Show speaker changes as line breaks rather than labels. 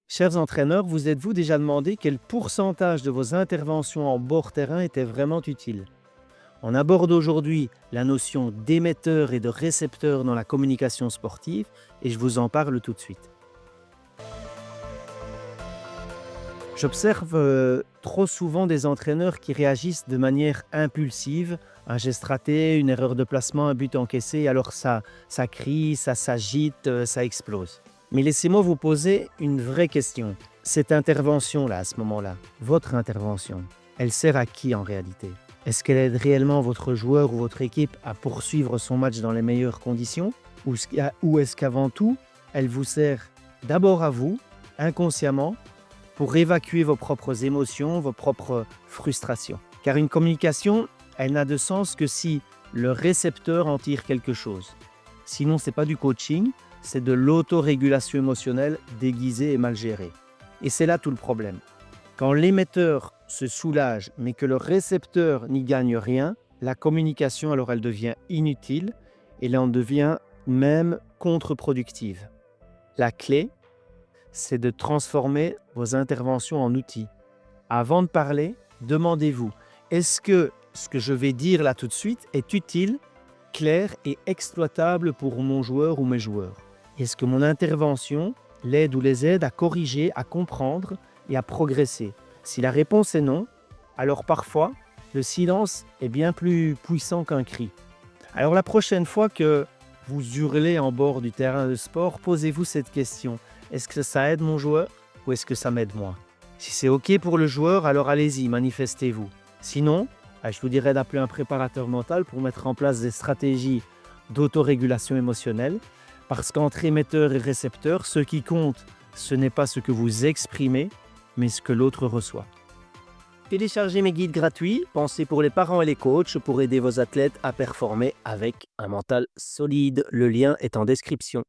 Chers entraîneurs, vous êtes-vous déjà demandé quel pourcentage de vos interventions en bord terrain était vraiment utile? On aborde aujourd'hui la notion d'émetteur et de récepteur dans la communication sportive et je vous en parle tout de suite. J'observe trop souvent des entraîneurs qui réagissent de manière impulsive, un geste raté, une erreur de placement, un but encaissé, alors ça crie, ça s'agite, ça explose. Mais laissez-moi vous poser une vraie question. Cette intervention-là, à ce moment-là, votre intervention, elle sert à qui en réalité? Est-ce qu'elle aide réellement votre joueur ou votre équipe à poursuivre son match dans les meilleures conditions? Ou est-ce qu'avant tout, elle vous sert d'abord à vous, inconsciemment, pour évacuer vos propres émotions, vos propres frustrations? Car une communication, elle n'a de sens que si le récepteur en tire quelque chose. Sinon, ce n'est pas du coaching, c'est de l'autorégulation émotionnelle déguisée et mal gérée. Et c'est là tout le problème. Quand l'émetteur se soulage, mais que le récepteur n'y gagne rien, la communication, alors elle devient inutile et elle en devient même contre-productive. La clé, c'est de transformer vos interventions en outils. Avant de parler, demandez-vous, est-ce que ce que je vais dire là tout de suite est utile, clair et exploitable pour mon joueur ou mes joueurs? Est-ce que mon intervention l'aide ou les aide à corriger, à comprendre et à progresser? Si la réponse est non, alors parfois, le silence est bien plus puissant qu'un cri. Alors la prochaine fois que vous hurlez en bord du terrain de sport, posez-vous cette question. Est-ce que ça aide mon joueur ou est-ce que ça m'aide moi? Si c'est OK pour le joueur, alors allez-y, manifestez-vous. Sinon, je vous dirais d'appeler un préparateur mental pour mettre en place des stratégies d'autorégulation émotionnelle. Parce qu'entre émetteur et récepteur, ce qui compte, ce n'est pas ce que vous exprimez, mais ce que l'autre reçoit. Téléchargez mes guides gratuits, pensés pour les parents et les coachs pour aider vos athlètes à performer avec un mental solide. Le lien est en description.